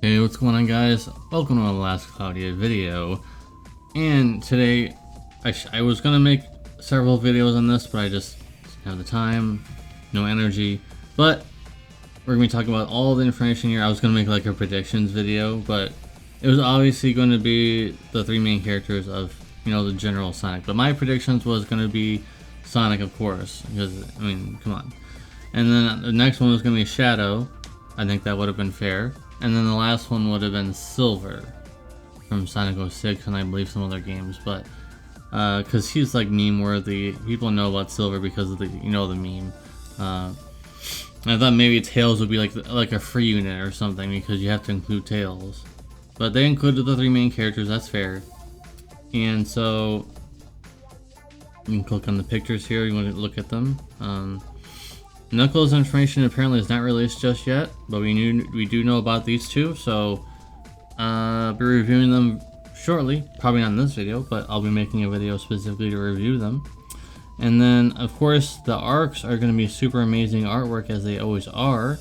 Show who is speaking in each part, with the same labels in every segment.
Speaker 1: Hey, what's going on, guys? Welcome to the last Cloudia video. And today, I was gonna make several videos on this, but I just didn't have the time, no energy. But we're gonna be talking about all the information here. I was gonna make like a predictions video, but it was obviously going to be the three main characters of, the general Sonic. But my predictions was gonna be Sonic, of course, because I mean, come on. And then the next one was gonna be Shadow. I think that would have been fair. And then the last one would have been Silver from Sonic 06 and I believe some other games, but because he's like meme worthy. People know about Silver because of the the meme. I thought maybe Tails would be like a free unit or something because you have to include Tails, but they included the three main characters. That's fair. And so you can click on the pictures here. You want to look at them. Knuckles information apparently is not released just yet, but we do know about these two, so I'll be reviewing them shortly. Probably not in this video, but I'll be making a video specifically to review them. And then, of course, the arcs are going to be super amazing artwork as they always are.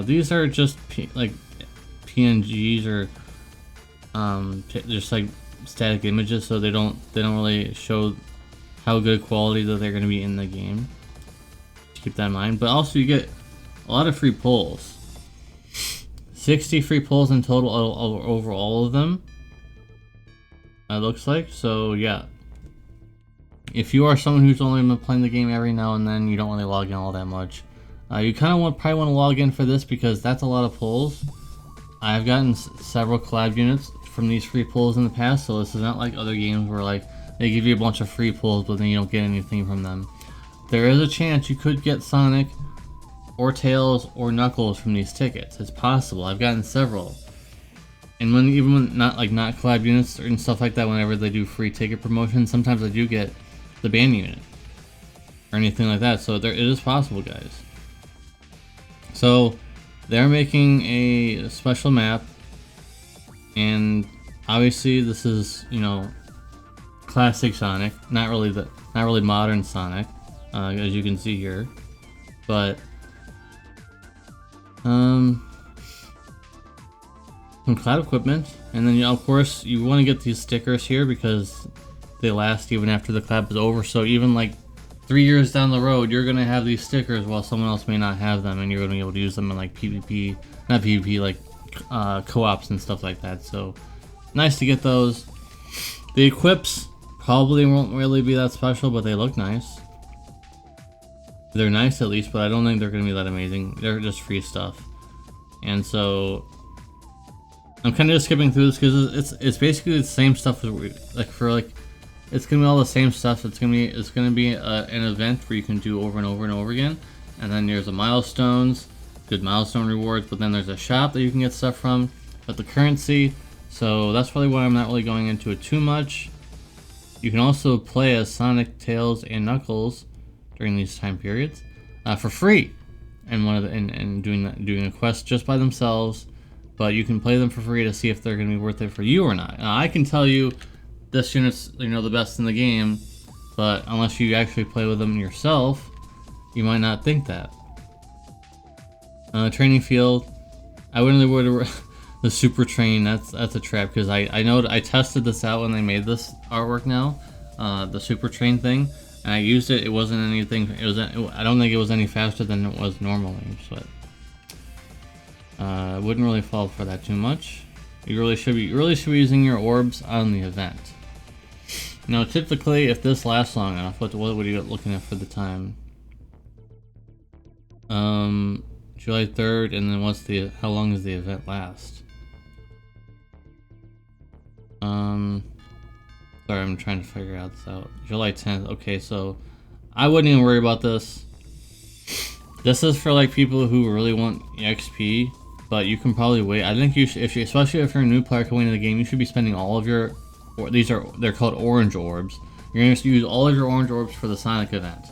Speaker 1: These are just like PNGs or just like static images, so they don't really show how good quality that they're going to be in the game. Keep that in mind, but also you get a lot of free pulls. 60 free pulls in total over all of them, it looks like. So yeah, if you are someone who's only been playing the game every now and then, you don't really log in all that much, you kind of probably want to log in for this because that's a lot of pulls. I've gotten several collab units from these free pulls in the past, so this is not like other games where like they give you a bunch of free pulls but then you don't get anything from them. There is a chance you could get Sonic or Tails or Knuckles from these tickets. It's possible. I've gotten several. And even when not collab units and stuff like that, whenever they do free ticket promotions, sometimes I do get the band unit or anything like that. So it is possible, guys. So they're making a special map, and obviously this is classic Sonic, not really modern Sonic. As you can see here, but some cloud equipment, and then of course you want to get these stickers here because they last even after the collab is over. So even like 3 years down the road, you're gonna have these stickers while someone else may not have them, and you're gonna be able to use them in like PvP, not PvP, like co-ops and stuff like that. So nice to get those. The equips probably won't really be that special, but they look nice. They're nice at least, but I don't think they're going to be that amazing. They're just free stuff. And so I'm kind of just skipping through this because it's basically the same stuff as it's going to be all the same stuff. It's going to be an event where you can do over and over and over again. And then there's the milestones, good milestone rewards, but then there's a shop that you can get stuff from, but the currency. So that's probably why I'm not really going into it too much. You can also play as Sonic, Tails, and Knuckles during these time periods for free, and doing a quest just by themselves, but you can play them for free to see if they're going to be worth it for you or not. Now, I can tell you this unit's the best in the game, but unless you actually play with them yourself, you might not think that. Training field, I wouldn't really the super train. That's a trap because I know I tested this out when they made this artwork now, the super train thing. And I used it. It wasn't anything. I don't think it was any faster than it was normally. But I wouldn't really fall for that too much. You really should be using your orbs on the event. Now, typically, if this lasts long enough, what are you looking at for the time? July 3rd, and then how long does the event last? Sorry, I'm trying to figure this out. July 10th. Okay, so I wouldn't even worry about this. This is for like people who really want XP, but you can probably wait. I think especially if you're a new player coming into the game, you should be spending all of your. They're called orange orbs. You're gonna use all of your orange orbs for the Sonic event.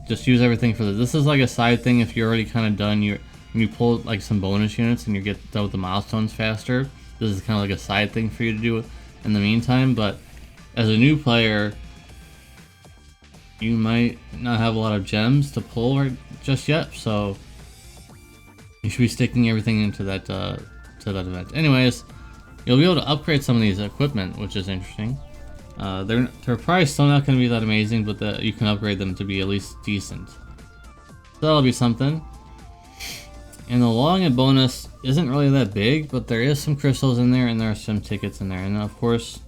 Speaker 1: Just use everything for this. This is like a side thing if you're already kind of done. You pull like some bonus units and you get done with the milestones faster. This is kind of like a side thing for you to do in the meantime, but as a new player, you might not have a lot of gems to pull just yet, so you should be sticking everything into that that event. Anyways, you'll be able to upgrade some of these equipment, which is interesting. They're probably still not going to be that amazing, but you can upgrade them to be at least decent. So that'll be something. And the login bonus isn't really that big, but there is some crystals in there, and there are some tickets in there. And of course,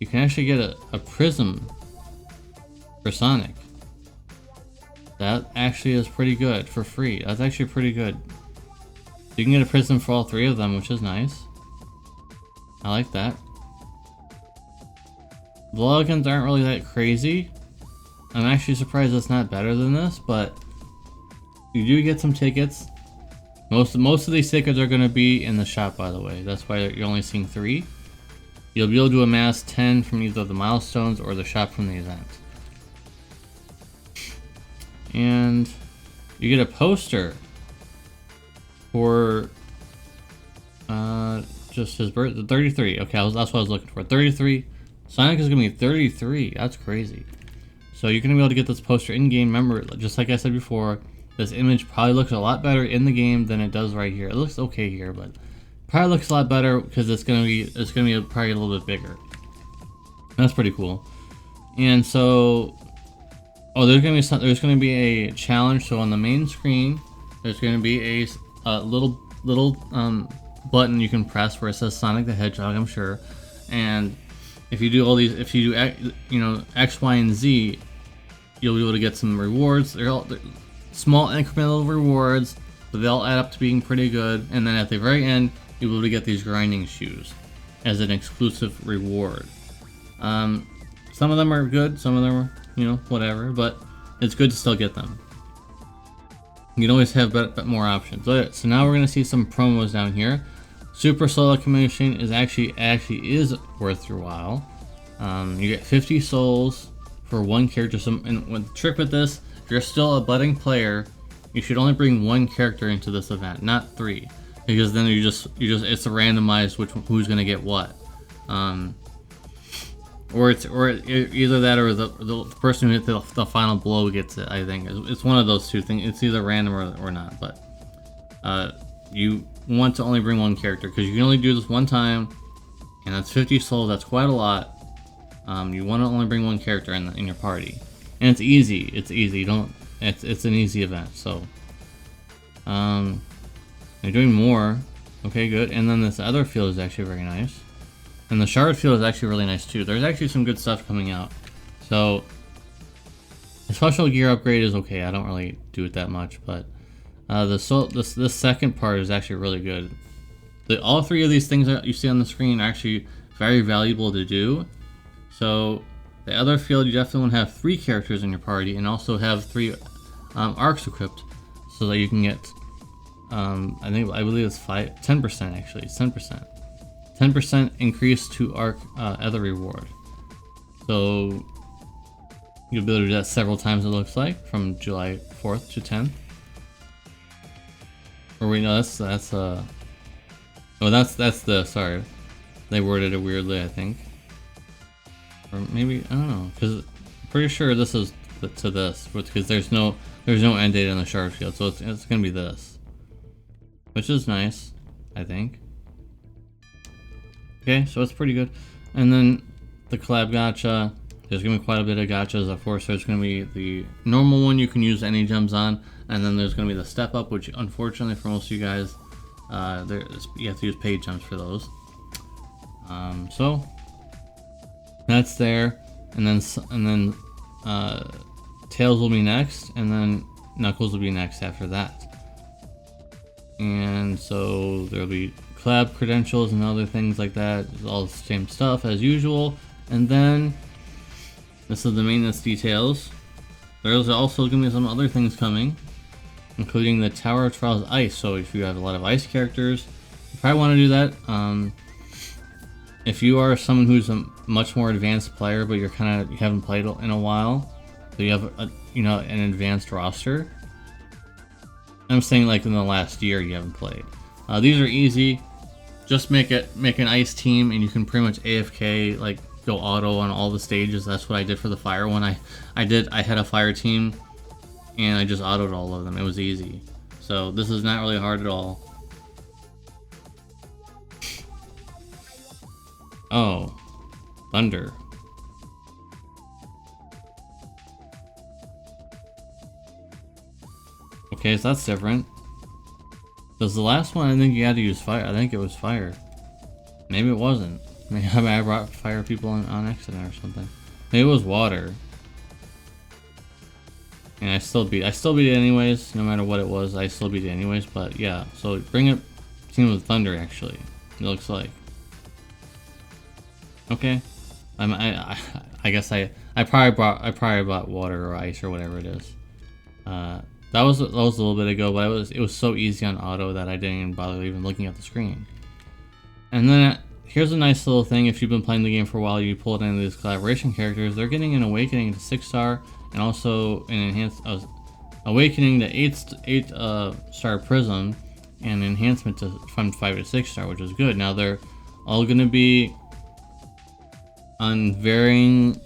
Speaker 1: you can actually get a prism for Sonic. That actually is pretty good for free. That's actually pretty good. You can get a prism for all 3 of them, which is nice. I like that. The logins aren't really that crazy. I'm actually surprised it's not better than this, but you do get some tickets. Most of these tickets are going to be in the shop, by the way. That's why you're only seeing 3. You'll be able to amass 10 from either the milestones or the shop from the event. And you get a poster for just his birthday, 33. Okay, that's what I was looking for. 33. Sonic is going to be 33. That's crazy. So you're going to be able to get this poster in-game. Remember, just like I said before, this image probably looks a lot better in the game than it does right here. It looks okay here, but probably looks a lot better because it's gonna be probably a little bit bigger. That's pretty cool. And so, there's gonna be a challenge. So on the main screen, there's gonna be a little button you can press where it says Sonic the Hedgehog, I'm sure. And if you do all these, if you do X, Y, and Z, you'll be able to get some rewards. They're small incremental rewards, but they all add up to being pretty good. And then at the very end, you'll be able to get these grinding shoes as an exclusive reward. Some of them are good, some of them are, whatever, but it's good to still get them. You can always have more options. So now we're going to see some promos down here. Super Soul Accumulation is actually is worth your while. You get 50 souls for one character. And the trick with this, if you're still a budding player, you should only bring 1 character into this event, not 3, because then it's a randomized who's gonna get what, or either that or the person who hit the final blow gets it. I think it's one of those 2 things. It's either random or not. But you want to only bring 1 character because you can only do this 1 time, and that's 50 souls. That's quite a lot. You want to only bring 1 character in your party. And it's easy. It's easy. It's an easy event. So, they're doing more. Okay, good. And then this other field is actually very nice. And the shard field is actually really nice too. There's actually some good stuff coming out. So, the special gear upgrade is okay. I don't really do it that much, but this second part is actually really good. All 3 of these things that you see on the screen are actually very valuable to do. So, the other field, you definitely want to have 3 characters in your party and also have 3 arcs equipped so that you can get, I believe it's 10% actually, it's 10%. 10% increase to arc other reward. So, you'll be able to do that several times, it looks like, from July 4th to 10th. Or wait, no, that's sorry. They worded it weirdly, I think. Or maybe, I don't know, because I'm pretty sure this is to this, because there's no end date on the shard field, so it's gonna be this, which is nice, I think. Okay, so it's pretty good. And then the collab gacha, there's gonna be quite a bit of gachas. Of course, there's gonna be the normal one you can use any gems on, and then there's gonna be the step up, which unfortunately for most of you guys, you have to use paid gems for those. So that's there, and then Tails will be next, and then Knuckles will be next after that. And so there'll be collab credentials and other things like that. It's all the same stuff as usual. And then this is the maintenance details. There's also gonna be some other things coming, including the Tower of Trials Ice. So if you have a lot of ice characters, you probably want to do that. If you are someone who's a much more advanced player, but you haven't played in a while, so you have an advanced roster. I'm saying like in the last year you haven't played. These are easy. Just make an ice team, and you can pretty much AFK, like go auto on all the stages. That's what I did for the fire one. I had a fire team, and I just autoed all of them. It was easy. So this is not really hard at all. Oh, thunder. Okay, so that's different. Because the last one, I think you had to use fire. I think it was fire. Maybe it wasn't. Maybe I brought fire people on accident or something. Maybe it was water. And I still beat it anyways. No matter what it was, I still beat it anyways. But yeah, so bring up team with thunder. Actually, it looks like. Okay, I guess I probably bought water or ice or whatever it is. That was a little bit ago, but it was so easy on auto that I didn't even bother even looking at the screen. And then here's a nice little thing. If you've been playing the game for a while, you pull it into these collaboration characters. They're getting an awakening to 6-star and also an enhanced awakening to 8 star prism and enhancement from 5 to 6-star, which is good. Now they're all going to be on varying,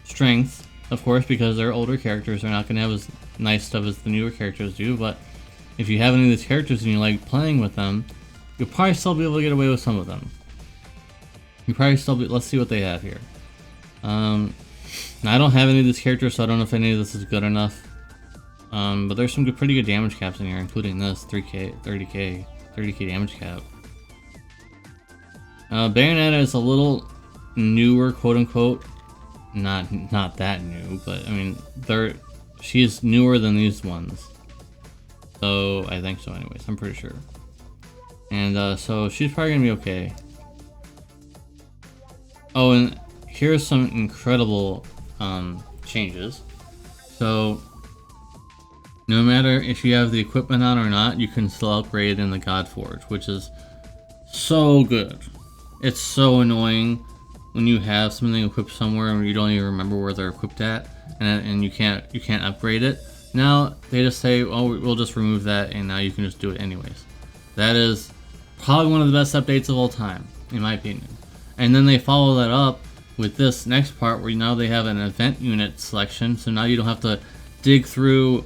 Speaker 1: strengths, of course, because they're older characters. They're not going to have as nice stuff as the newer characters do. But if you have any of these characters and you like playing with them, you'll probably still be able to get away with some of them. You probably still be. Let's see what they have here. Now I don't have any of these characters, so I don't know if any of this is good enough. But there's some pretty good damage caps in here, including this 30k damage cap. Bayonetta is a little newer, quote unquote. Not that new, but I mean, she's newer than these ones. So I think so, anyways. I'm pretty sure. And so she's probably gonna be okay. Oh, and here's some incredible changes. So no matter if you have the equipment on or not, you can still upgrade in the God Forge, which is so good. It's so annoying when you have something equipped somewhere and you don't even remember where they're equipped at, and you can't upgrade it. Now they just say, oh, we'll just remove that, and now you can just do it anyways. That is probably one of the best updates of all time, in my opinion. And then they follow that up with this next part where now they have an event unit selection, so now you don't have to dig through,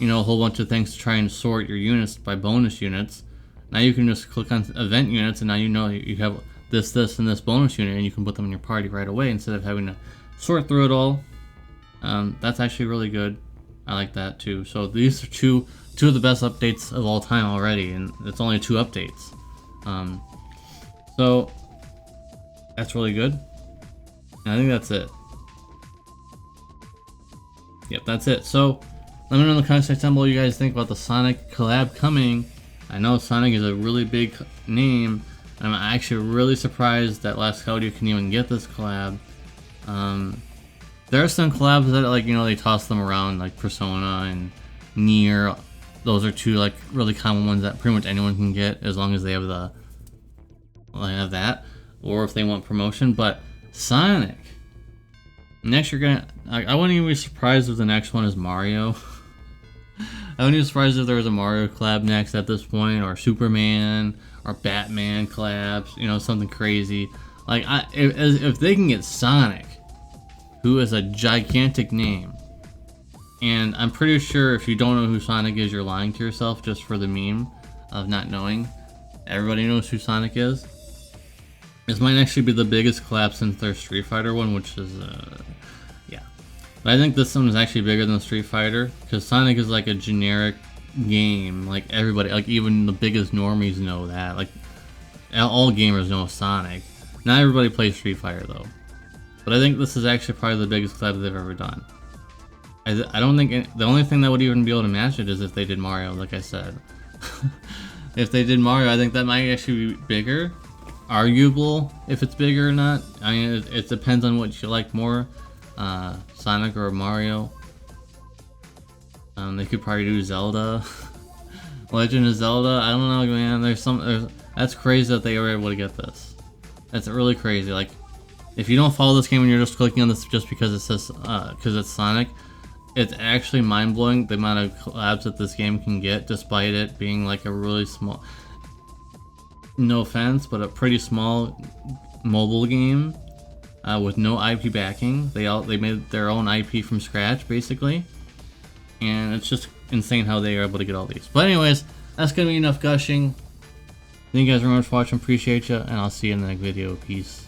Speaker 1: a whole bunch of things to try and sort your units by bonus units. Now you can just click on event units, and now you have this, and this bonus unit, and you can put them in your party right away instead of having to sort through it all. That's actually really good. I like that too. So these are two of the best updates of all time already, and it's only 2 updates. So that's really good. And I think that's it. Yep, that's it. So let me know in the comment section down below what you guys think about the Sonic collab coming. I know Sonic is a really big name. I'm actually really surprised that Last Cloudia can even get this collab. There are some collabs that they toss them around, like Persona and Nier. Those are 2 really common ones that pretty much anyone can get as long as they have that, or if they want promotion. But Sonic, next I wouldn't even be surprised if the next one is Mario. I wouldn't be surprised if there was a Mario collab next at this point, or Superman, or Batman collabs, something crazy. If they can get Sonic, who is a gigantic name, and I'm pretty sure if you don't know who Sonic is, you're lying to yourself just for the meme of not knowing. Everybody knows who Sonic is. This might actually be the biggest collab since their Street Fighter one, which is, yeah. But I think this one is actually bigger than Street Fighter, because Sonic is like a generic game. Like everybody, even the biggest normies know that. All gamers know Sonic. Not everybody plays Street Fighter though. But I think this is actually probably the biggest collab they've ever done. I don't think the only thing that would even be able to match it is if they did Mario, like I said. If they did Mario, I think that might actually be bigger. Arguable if it's bigger or not. I mean, it depends on what you like more, Sonic or Mario. They could probably do Zelda, Legend of Zelda. I don't know, man. That's crazy that they were able to get this. That's really crazy. If you don't follow this game and you're just clicking on this just because it says because it's Sonic, it's actually mind-blowing the amount of collabs that this game can get, despite it being a really small, no offense, but a pretty small mobile game with no IP backing. They made their own IP from scratch basically, and it's just insane how they are able to get all these. But anyways, that's gonna be enough gushing. Thank you guys very much for watching. Appreciate you, and I'll see you in the next video. Peace.